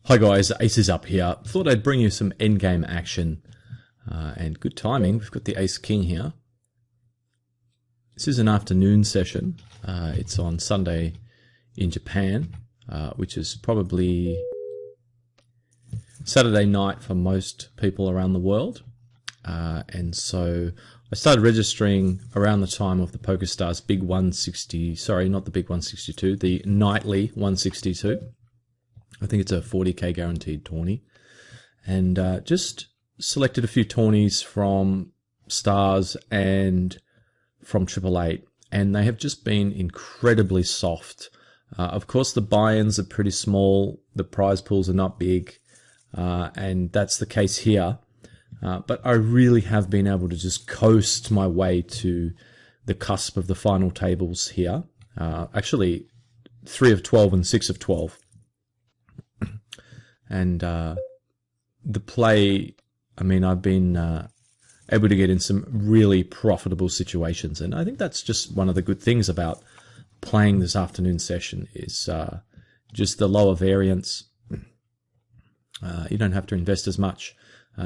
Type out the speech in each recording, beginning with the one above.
Hi guys, Acesup here. Thought I'd bring you some endgame action, and good timing. We've got the Ace King here. This is an afternoon session. It's on Sunday in Japan, which is probably Saturday night for most people around the world. And so I started registering around the time of the PokerStars Big 160, sorry, not the Big 162, the Nightly 162. I think it's a 40k guaranteed tourney, and just selected a few tourneys from Stars and from Triple Eight, and they have just been incredibly soft. Of course, the buy-ins are pretty small, the prize pools are not big, and that's the case here. But I really have been able to just coast my way to the cusp of the final tables here. Actually, 3 of 12 and 6 of 12. And the play, I mean, I've been able to get in some really profitable situations. And I think that's just one of the good things about playing this afternoon session is just the lower variance. You don't have to invest as much.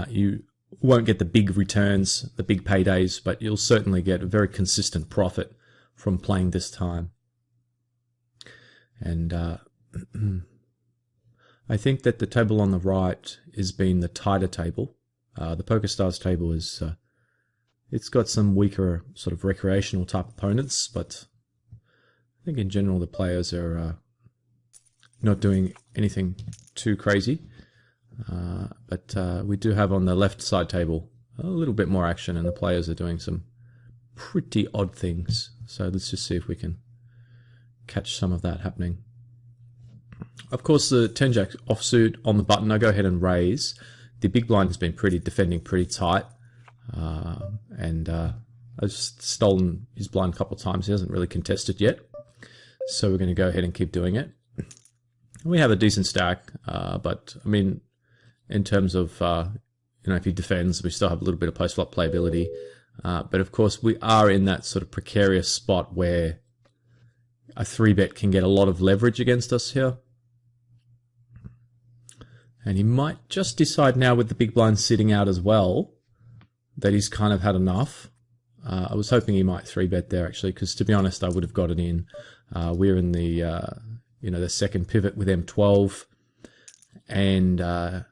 You won't get the big returns, the big paydays, but you'll certainly get a very consistent profit from playing this time. And I think that the table on the right has been the tighter table. The PokerStars table is, it's got some weaker sort of recreational type opponents, but I think in general the players are not doing anything too crazy. But we do have on the left side table a little bit more action, and the players are doing some pretty odd things. So let's just see if we can catch some of that happening. Of course, the 10-jack offsuit on the button, I go ahead and raise. The big blind has been defending pretty tight, and I've just stolen his blind a couple of times. He hasn't really contested yet, so we're going to go ahead and keep doing it. We have a decent stack, but I mean, in terms of if he defends, we still have a little bit of post-flop playability. But of course, we are in that sort of precarious spot where a 3-bet can get a lot of leverage against us here. And he might just decide now with the big blind sitting out as well that he's kind of had enough. I was hoping he might 3-bet there actually, because to be honest, I would have got it in. We're in the the second pivot with M12, and I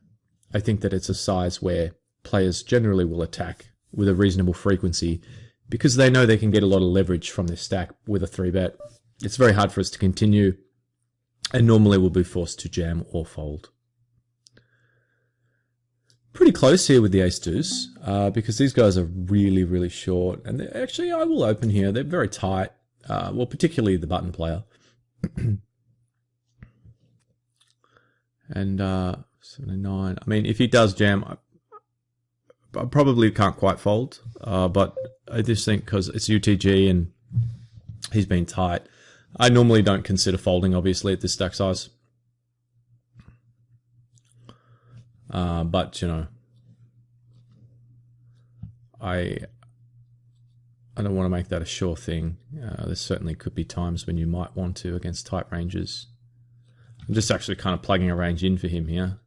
think that it's a size where players generally will attack with a reasonable frequency because they know they can get a lot of leverage from this stack with a 3-bet. It's very hard for us to continue, and normally we'll be forced to jam or fold. Pretty close here with the ace-deuce, because these guys are really, really short. And actually, I will open here. They're very tight, well, particularly the button player. And 79. I mean, if he does jam, I probably can't quite fold. But I just think because it's UTG and he's been tight, I normally don't consider folding, obviously, at this stack size. But, I don't want to make that a sure thing. There certainly could be times when you might want to against tight ranges. I'm just actually kind of plugging a range in for him here.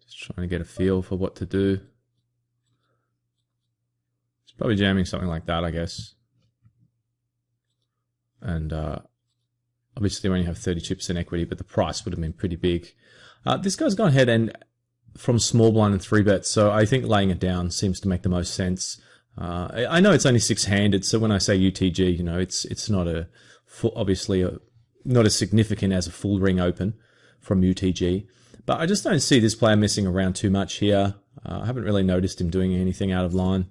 Just trying to get a feel for what to do. It's probably jamming something like that, I guess. And obviously we only have 30 chips in equity, but the price would have been pretty big. This guy's gone ahead and from small blind and 3-bets, so I think laying it down seems to make the most sense. I know it's only 6-handed, so when I say UTG, it's not a full, obviously not as significant as a full ring open from UTG. But I just don't see this player messing around too much here. I haven't really noticed him doing anything out of line.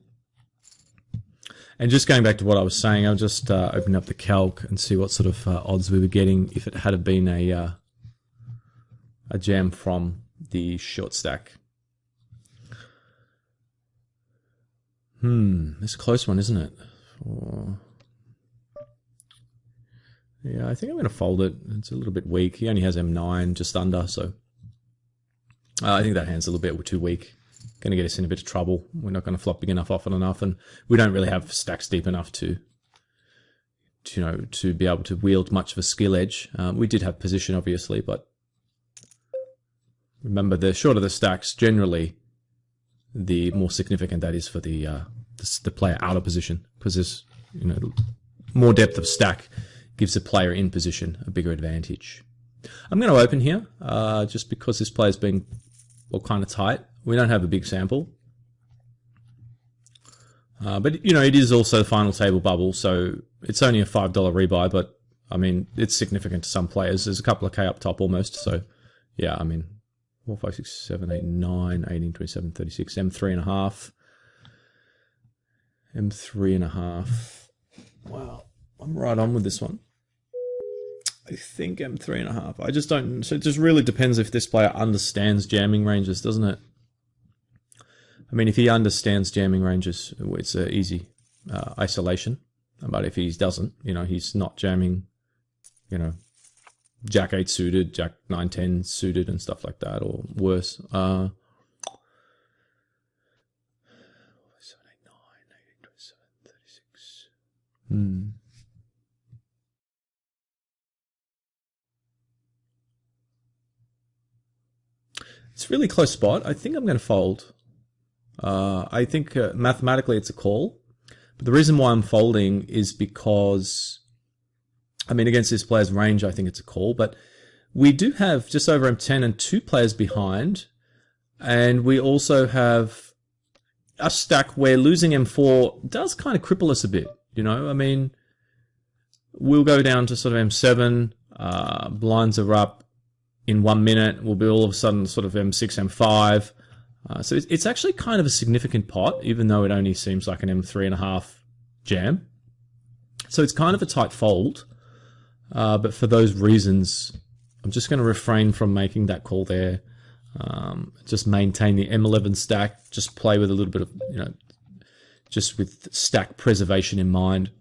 And just going back to what I was saying, I'll just open up the calc and see what sort of odds we were getting if it had been a jam from the short stack. It's a close one, isn't it? Yeah, I think I'm going to fold it. It's a little bit weak. He only has M9 just under, so I think that hand's a little bit too weak. Going to get us in a bit of trouble. We're not going to flop big enough often enough, and we don't really have stacks deep enough to to be able to wield much of a skill edge. We did have position, obviously, but remember, the shorter the stacks, generally, the more significant that is for the player out of position, because there's more depth of stack gives the player in position a bigger advantage. I'm going to open here, just because this player's been kind of tight. We don't have a big sample. But, it is also the final table bubble, so it's only a $5 rebuy, but, I mean, it's significant to some players. There's a couple of K up top almost, so, yeah, I mean, 4, 5, 6, 7, 8, 9, 18, 27, 36, M3.5. M3.5. Wow, I'm right on with this one. I think M3.5. I just don't... So it just really depends if this player understands jamming ranges, doesn't it? I mean, if he understands jamming ranges, it's an easy isolation. But if he doesn't, he's not jamming, Jack 8 suited, Jack 9, 10 suited and stuff like that, or worse. 7, 8, 9, 18, 27, 36. It's a really close spot. I think I'm going to fold. I think mathematically it's a call. But the reason why I'm folding is because, I mean, against this player's range, I think it's a call. But we do have just over M10 and 2 players behind. And we also have a stack where losing M4 does kind of cripple us a bit. I mean, we'll go down to sort of M7. Blinds are up in 1 minute. We'll be all of a sudden sort of M6, M5. So it's actually kind of a significant pot, even though it only seems like an M3.5 jam. So it's kind of a tight fold. But for those reasons, I'm just going to refrain from making that call there. Just maintain the M11 stack. Just play with a little bit of, just with stack preservation in mind.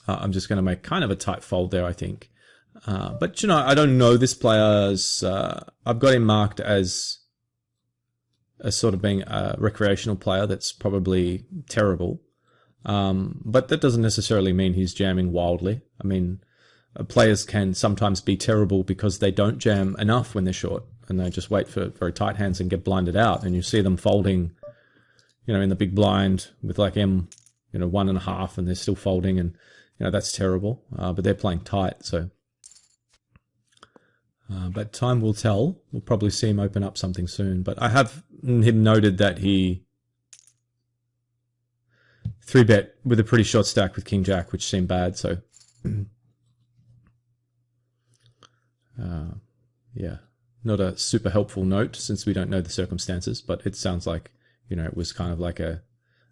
I'm just going to make kind of a tight fold there, I think. But, I don't know this player's... I've got him marked as sort of being a recreational player that's probably terrible. But that doesn't necessarily mean he's jamming wildly. I mean, players can sometimes be terrible because they don't jam enough when they're short, and they just wait for very tight hands and get blinded out. And you see them folding, in the big blind with like M, 1.5, and they're still folding, and, that's terrible. But they're playing tight, so... but time will tell. We'll probably see him open up something soon. But I have him noted that he 3-bet with a pretty short stack with King Jack, which seemed bad. So, yeah, not a super helpful note since we don't know the circumstances. But it sounds like, it was kind of like a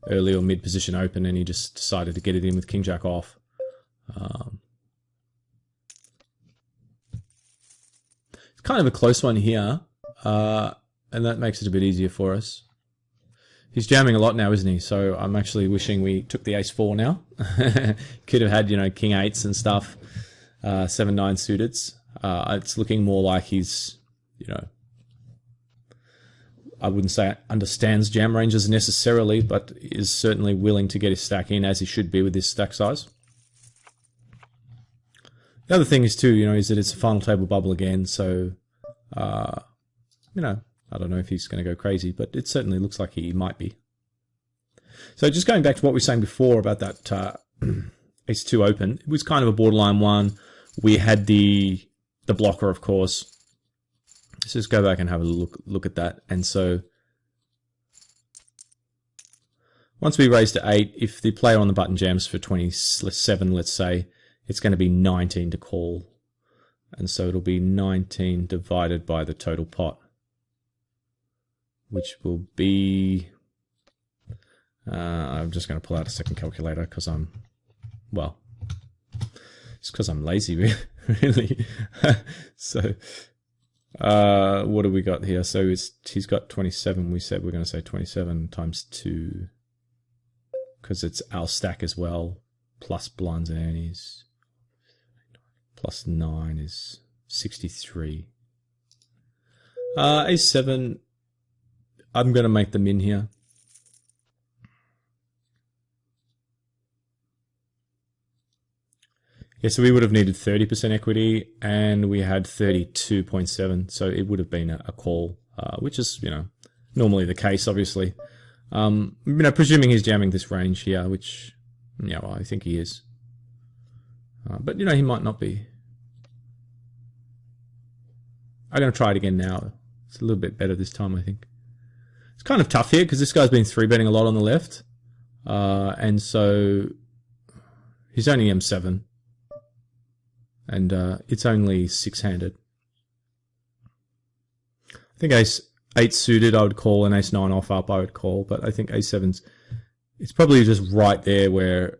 early or mid position open, and he just decided to get it in with King Jack off. Kind of a close one here, and that makes it a bit easier for us. He's jamming a lot now, isn't he? So I'm actually wishing we took the Ace-4 now. Could have had, King 8s and stuff, 7, 9 suiteds. It's looking more like he's, I wouldn't say understands jam ranges necessarily, but is certainly willing to get his stack in, as he should be with this stack size. The other thing is too, is that it's a final table bubble again, so, I don't know if he's going to go crazy, but it certainly looks like he might be. So just going back to what we were saying before about that Ace-2 open, it was kind of a borderline one. We had the blocker, of course. Let's just go back and have a look at that. And so once we raise to 8, if the player on the button jams for 27, let's say, it's going to be 19 to call. And so it'll be 19 divided by the total pot, which will be... I'm just going to pull out a second calculator because it's because I'm lazy, really. So, what do we got here? So he's got 27. We said we're going to say 27 times 2 because it's our stack as well, plus blinds and antes. Plus 9 is 63. A7, I'm going to make them in here. Yeah, so we would have needed 30% equity, and we had 32.7, so it would have been a call, which is, normally the case, obviously. Presuming he's jamming this range here, which, well, I think he is. But, he might not be. I'm going to try it again now. It's a little bit better this time, I think. It's kind of tough here, because this guy's been 3-betting a lot on the left. And so he's only M7. And it's only 6-handed. I think ace-8 suited I would call, and ace-9 off up I would call, but I think ace-7's... It's probably just right there where,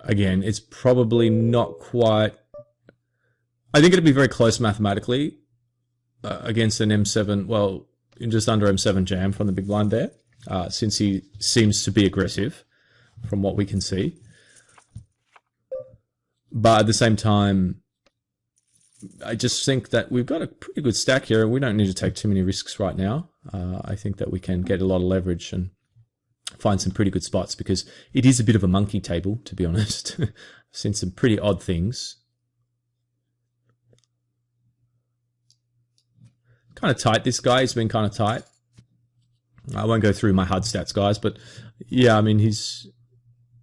again, it's probably not quite... I think it'd be very close mathematically against an M7, well, just under M7 jam from the big blind there, since he seems to be aggressive from what we can see. But at the same time, I just think that we've got a pretty good stack here, and we don't need to take too many risks right now. I think that we can get a lot of leverage and find some pretty good spots, because it is a bit of a monkey table, to be honest. I've seen some pretty odd things. Kind of tight, this guy. He's been kind of tight. I won't go through my HUD stats, guys, but yeah, I mean, this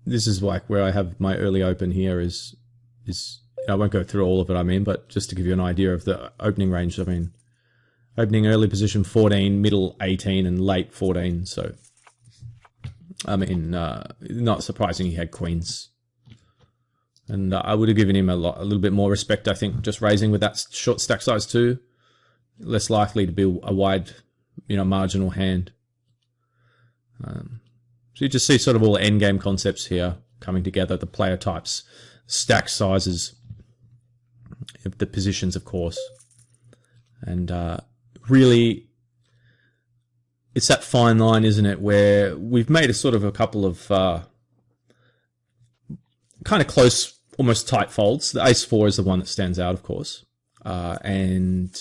is like where I have my early open here is I won't go through all of it, but just to give you an idea of the opening range, opening early position 14, middle 18, and late 14, so, not surprising he had queens. And I would have given him a little bit more respect, I think, just raising with that short stack size too. Less likely to be a wide, marginal hand. So you just see sort of all the endgame concepts here coming together, the player types, stack sizes, the positions, of course. And really, it's that fine line, isn't it, where we've made a couple of kind of close, almost tight folds. The ace-4 is the one that stands out, of course. And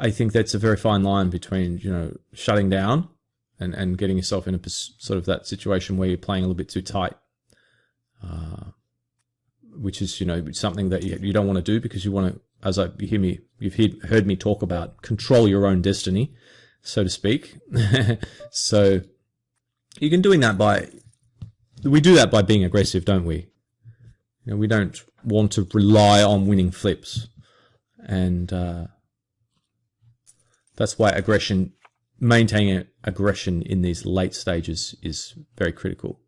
I think that's a very fine line between, shutting down and getting yourself in a sort of that situation where you're playing a little bit too tight. Which is, something that you don't want to do, because you want to, as you've heard me talk about, control your own destiny, so to speak. So you can doing that we do that by being aggressive, don't we? We don't want to rely on winning flips. And that's why maintaining aggression in these late stages is very critical.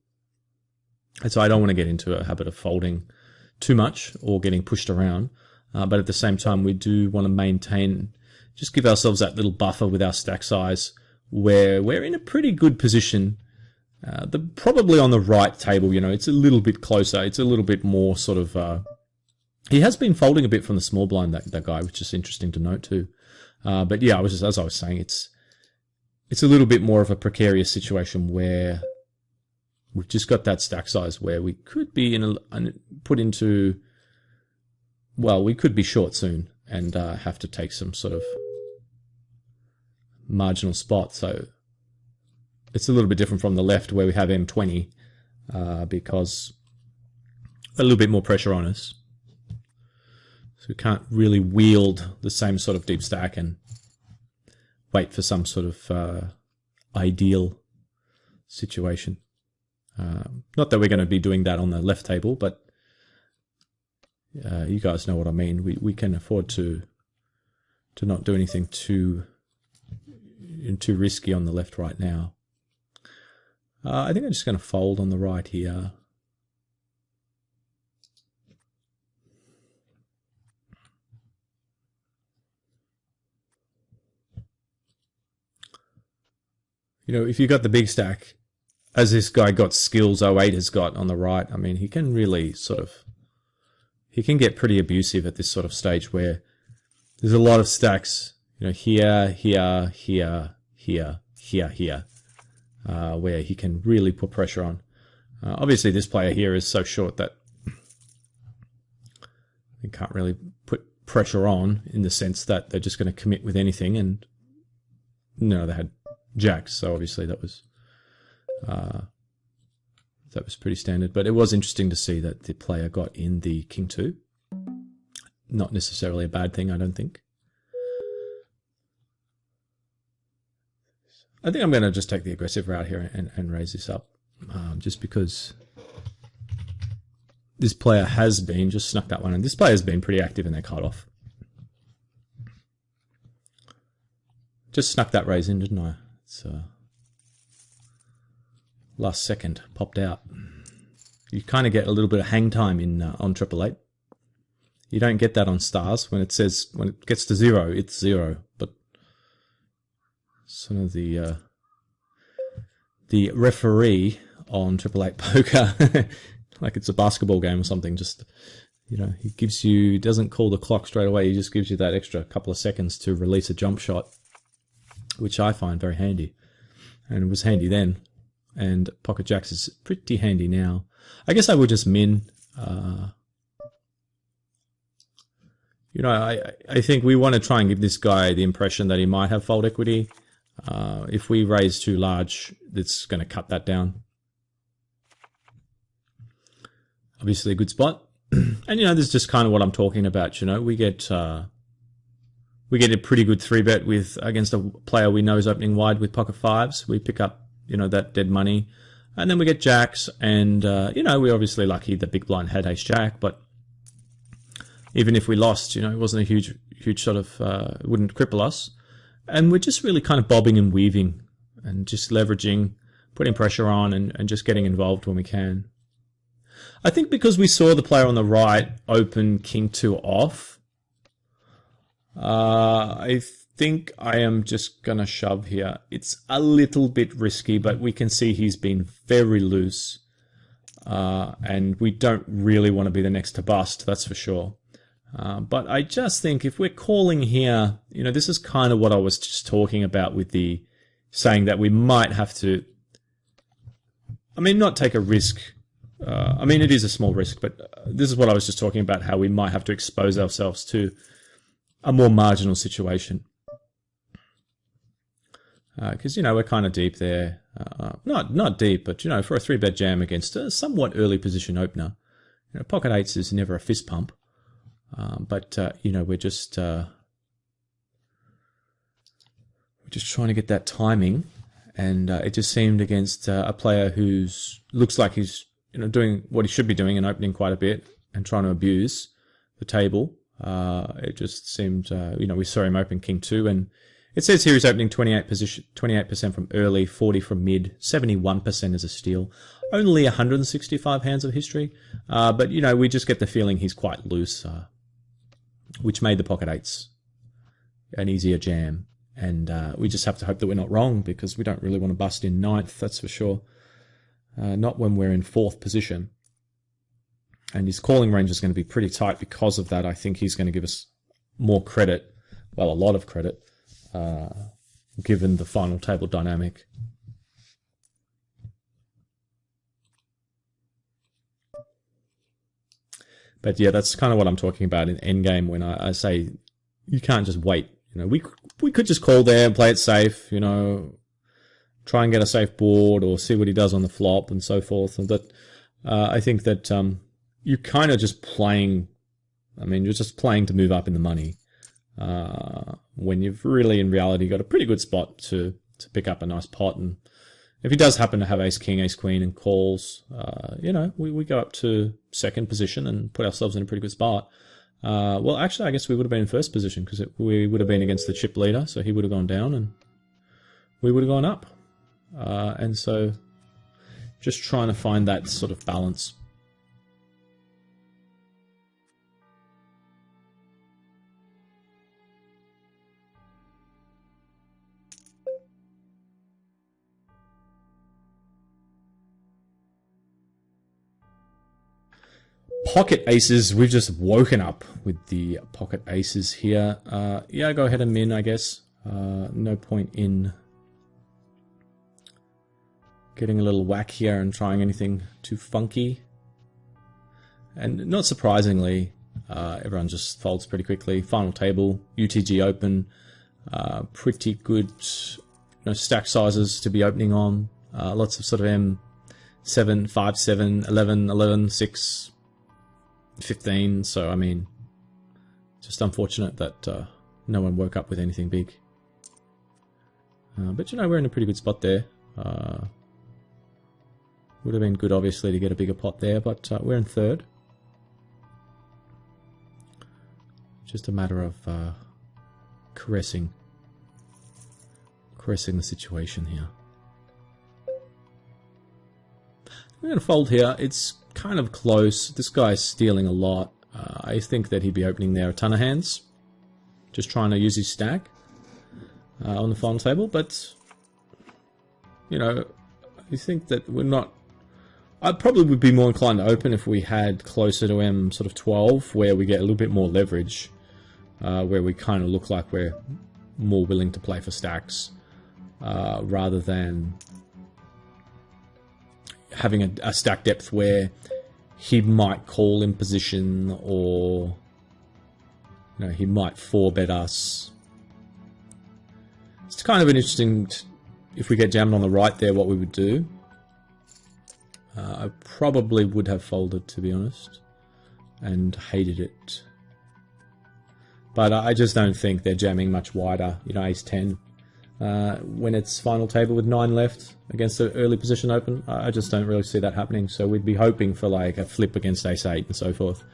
And so I don't want to get into a habit of folding too much or getting pushed around. But at the same time, we do want to just give ourselves that little buffer with our stack size where we're in a pretty good position. Probably on the right table, it's a little bit closer. It's a little bit more sort of... he has been folding a bit from the small blind, that guy, which is interesting to note too. But yeah, as I was saying, it's a little bit more of a precarious situation where we've just got that stack size where we could be we could be short soon and have to take some sort of marginal spot. So it's a little bit different from the left where we have M20 because a little bit more pressure on us. So we can't really wield the same sort of deep stack and wait for some sort of ideal situation. Not that we're going to be doing that on the left table, but you guys know what I mean. We can afford to not do anything too risky on the left right now. I think I'm just going to fold on the right here. If you got the big stack, as this guy got skills 08 has got on the right, I mean, he can really he can get pretty abusive at this sort of stage where there's a lot of stacks, here, where he can really put pressure on. Obviously, this player here is so short that he can't really put pressure on in the sense that they're just going to commit with anything. And they had jacks, so obviously that was That was pretty standard, but it was interesting to see that the player got in the king 2. Not necessarily a bad thing, I don't think. I think I'm going to just take the aggressive route here and raise this up, just because this player has been, just snuck that one, and this player has been pretty active in their cutoff. Just snuck that raise in, didn't I? It's last second, popped out. You kind of get a little bit of hang time in on 888. You don't get that on stars. When it says, when it gets to 0, it's 0. But sort of the referee on 888 poker, like it's a basketball game or something, just, you know, he gives you, doesn't call the clock straight away, he just gives you that extra couple of seconds to release a jump shot, which I find very handy. And it was handy then. And Pocket Jacks is pretty handy now. I guess I would just min. You know, I think we want to try and give this guy the impression that he might have fold equity. If we raise too large, it's going to cut that down. Obviously a good spot. And, you know, this is just kind of what I'm talking about. You know, we get a pretty good 3-bet with against a player we know is opening wide with pocket 5s. We pick up, you know, that dead money. And then we get jacks. And, you know, we're obviously lucky the big blind had ace jack. But even if we lost, you know, it wasn't a huge sort of, it wouldn't cripple us. And we're just really kind of bobbing and weaving and just leveraging, putting pressure on and just getting involved when we can. I think because we saw the player on the right open king 2 off, I think I am just going to shove here. It's a little bit risky, but we can see he's been very loose. And we don't really want to be the next to bust, that's for sure. But I just think if we're calling here, you know, this is kind of what I was just talking about with the saying that we might have to, I mean, not take a risk. I mean, it is a small risk, but this is what I was just talking about, how we might have to expose ourselves to a more marginal situation. Because, you know, we're kind of deep there. Not deep, but, you know, for a 3-bet jam against a somewhat early position opener, you know, pocket 8s is never a fist pump. But you know, we're just trying to get that timing, and it just seemed against a player who's looks like he's, you know, doing what he should be doing and opening quite a bit and trying to abuse the table. It just seemed, you know, we saw him open king 2, and it says here he's opening 28% from early, 40 from mid, 71% as a steal. Only 165 hands of history, but you know, we just get the feeling he's quite loose. Which made the pocket 8s an easier jam. And we just have to hope that we're not wrong, because we don't really want to bust in 9th, that's for sure. Not when we're in 4th position. And his calling range is going to be pretty tight because of that. I think he's going to give us more credit, well, a lot of credit, given the final table dynamic. But yeah, that's kind of what I'm talking about in Endgame when I say you can't just wait. You know, we could just call there and play it safe, you know, try and get a safe board or see what he does on the flop and so forth. But I think that you're kind of just playing, I mean, you're just playing to move up in the money when you've really, in reality, got a pretty good spot to pick up a nice pot. And if he does happen to have ace king, ace queen, and calls, you know, we go up to 2nd position and put ourselves in a pretty good spot. Well, actually, I guess we would have been in 1st position because we would have been against the chip leader, so he would have gone down and we would have gone up. And so just trying to find that sort of balance. Pocket aces, we've just woken up with the pocket aces here. Yeah, go ahead and min, I guess. No point in getting a little whack here and trying anything too funky. And not surprisingly, everyone just folds pretty quickly. Final table, UTG open, pretty good, you know, stack sizes to be opening on. Lots of sort of 7, 5, 7, 11, 11, 6, 15. So, I mean, just unfortunate that no one woke up with anything big. But, you know, we're in a pretty good spot there. Would have been good, obviously, to get a bigger pot there, but we're in third. Just a matter of caressing the situation here. We're going to fold here. It's kind of close. This guy's stealing a lot. I think that he'd be opening there a ton of hands. Just trying to use his stack on the final table. But, you know, I think that we're not... I probably would be more inclined to open if we had closer to M sort of 12, where we get a little bit more leverage, where we kind of look like we're more willing to play for stacks, rather than having a stack depth where he might call in position, or you know, he might 4-bet us. It's kind of an interesting, if we get jammed on the right there, what we would do. I probably would have folded, to be honest, and hated it. But I just don't think they're jamming much wider. You know, ace 10. When it's final table with 9 left against an early position open, I just don't really see that happening. So we'd be hoping for like a flip against ace 8 and so forth.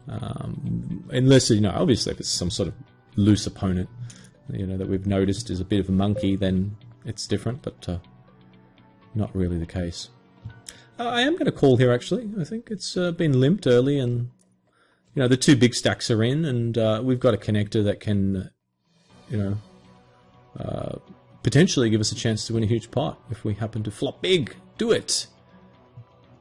Unless, you know, obviously if it's some sort of loose opponent, you know, that we've noticed is a bit of a monkey, then it's different, but not really the case. I am going to call here, actually. I think it's been limped early, and you know, the 2 big stacks are in, and we've got a connector that can, you know, potentially give us a chance to win a huge pot if we happen to flop big. Do it!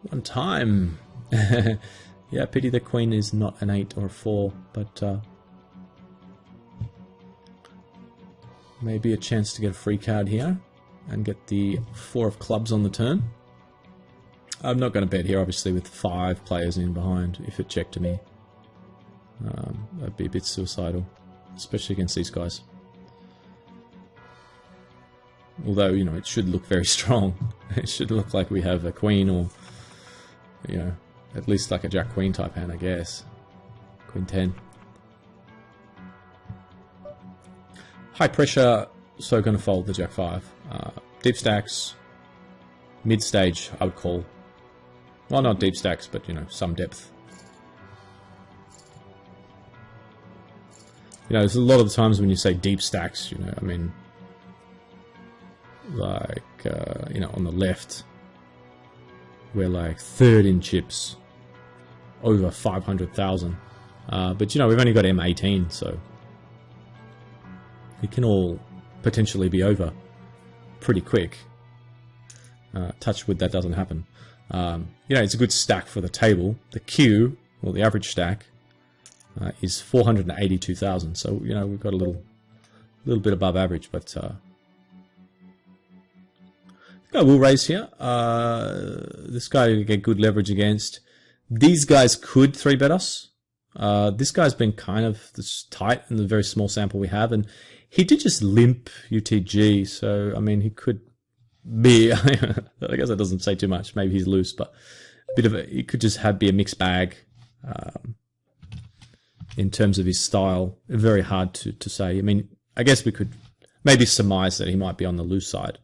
One time! Yeah, pity the queen is not an 8 or a 4, but maybe a chance to get a free card here and get the 4 of clubs on the turn. I'm not going to bet here, obviously, with 5 players in behind. If it checked to me, that'd be a bit suicidal, especially against these guys. Although, you know, it should look very strong. It should look like we have a queen, or, you know, at least like a jack-queen type hand, I guess. Queen 10. High pressure, so going to fold the jack 5. Deep stacks, mid-stage, I would call. Well, not deep stacks, but, you know, some depth. You know, there's a lot of the times when you say deep stacks, you know, I mean, like, you know, on the left, we're like third in chips, over 500,000. But, you know, we've only got M18, so it can all potentially be over pretty quick. Touch wood, that doesn't happen. You know, it's a good stack for the table. The Q, well, the average stack, is 482,000. So, you know, we've got a little bit above average, but I think I will raise here. This guy will get good leverage against. These guys could 3-bet us. This guy's been kind of tight in the very small sample we have, and he did just limp UTG, so, I mean, he could be, I guess that doesn't say too much, maybe he's loose, but a bit of it could just be a mixed bag in terms of his style. Very hard to say. I mean, I guess we could maybe surmise that he might be on the loose side.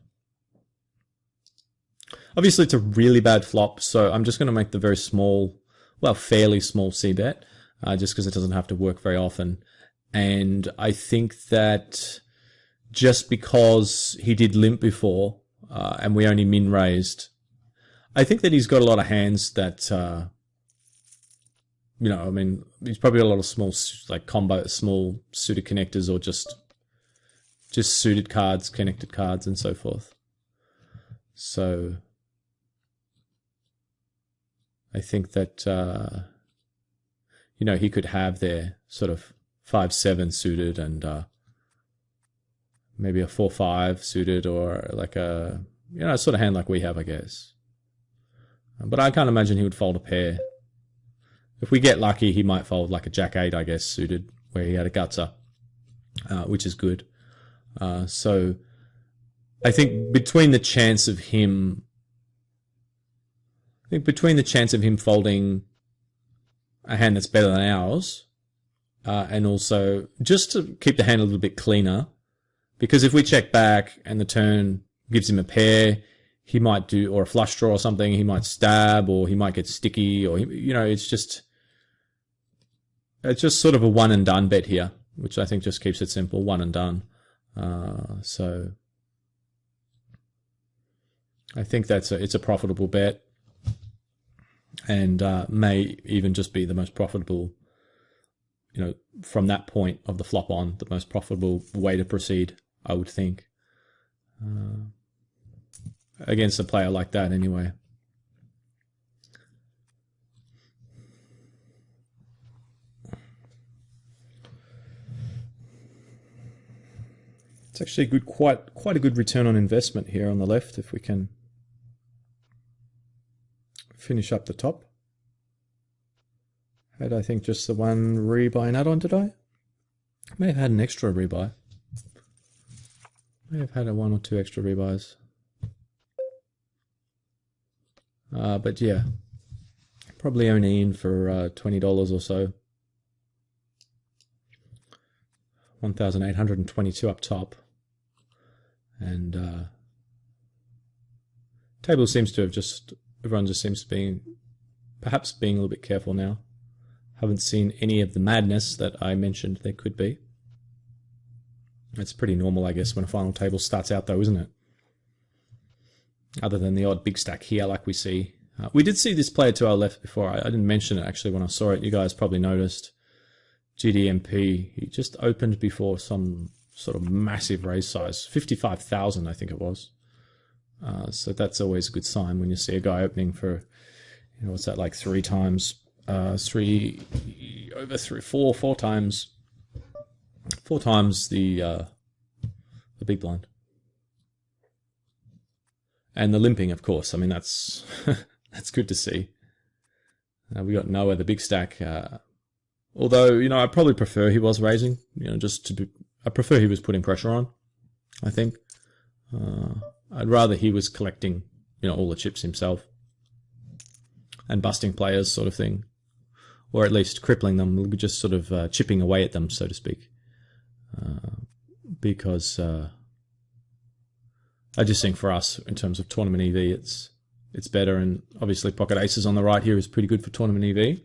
Obviously, it's a really bad flop, so I'm just going to make the very small, well, fairly small c-bet, just because it doesn't have to work very often. And I think that just because he did limp before, and we only min-raised, I think that he's got a lot of hands that, you know, I mean, he's probably got a lot of small, like, small suited connectors, or just suited cards, connected cards, and so forth. So I think that, you know, he could have their sort of 5-7 suited, and maybe a 4-5 suited, or like a, you know, sort of hand like we have, I guess. But I can't imagine he would fold a pair. If we get lucky, he might fold like a jack 8, I guess, suited, where he had a gutser, which is good. So I think between the chance of him I think between the chance of him folding a hand that's better than ours, and also just to keep the hand a little bit cleaner, because if we check back and the turn gives him a pair, he might do, or a flush draw or something, he might stab, or he might get sticky, or, you know, it's just sort of a one and done bet here, which I think just keeps it simple, one and done. So I think it's a profitable bet, and may even just be the most profitable, you know, from that point of the flop on, the most profitable way to proceed, I would think, against a player like that anyway. It's actually good, quite a good return on investment here on the left if we can finish up the top. Had, I think, just the one rebuy and add-on, did I? May have had an extra rebuy. May have had one or two extra rebuys. But yeah, probably only in for $20 or so. 1,822 up top. And table seems to have everyone just seems to be perhaps being a little bit careful now. Haven't seen any of the madness that I mentioned there could be. It's pretty normal, I guess, when a final table starts out, though, isn't it? Other than the odd big stack here, like we see. We did see this player to our left before. I didn't mention it, actually, when I saw it. You guys probably noticed. GDMP. He just opened before some sort of massive raise size. 55,000, I think it was. So that's always a good sign when you see a guy opening for, you know, what's that, like four times. Four times the big blind. And the limping, of course. I mean, that's that's good to see. We got Noah, the big stack. Although, you know, I probably prefer he was raising. You know, I prefer he was putting pressure on, I think. I'd rather he was collecting, you know, all the chips himself and busting players, sort of thing. Or at least crippling them, just sort of chipping away at them, so to speak. Because I just think for us, in terms of tournament EV, it's better. And obviously pocket aces on the right here is pretty good for tournament EV.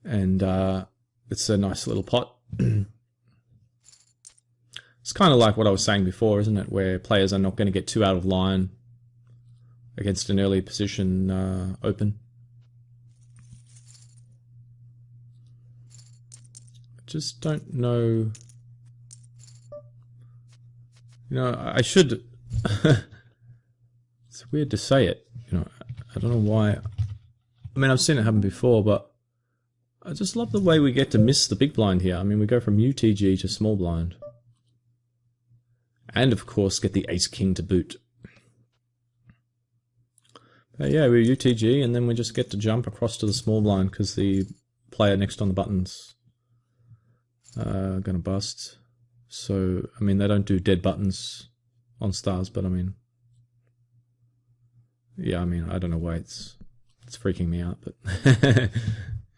And it's a nice little pot. It's kind of like what I was saying before, isn't it? Where players are not going to get too out of line against an early position open. I just don't know. You know, I should. It's weird to say it. You know, I don't know why. I mean, I've seen it happen before, but I just love the way we get to miss the big blind here. I mean, we go from UTG to small blind. And, of course, get the ace-king to boot. But yeah, we're UTG, and then we just get to jump across to the small blind because the player next on the button's going to bust. So, I mean, they don't do dead buttons on stars, but I mean... Yeah, I mean, I don't know why it's freaking me out, but...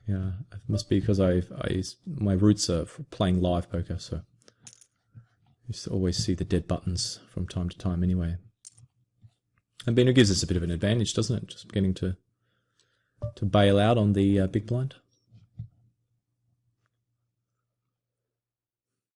yeah, it must be because my roots are playing live poker, so... I used to always see the dead buttons from time to time anyway. And Bino gives us a bit of an advantage, doesn't it? Just getting to bail out on the big blind.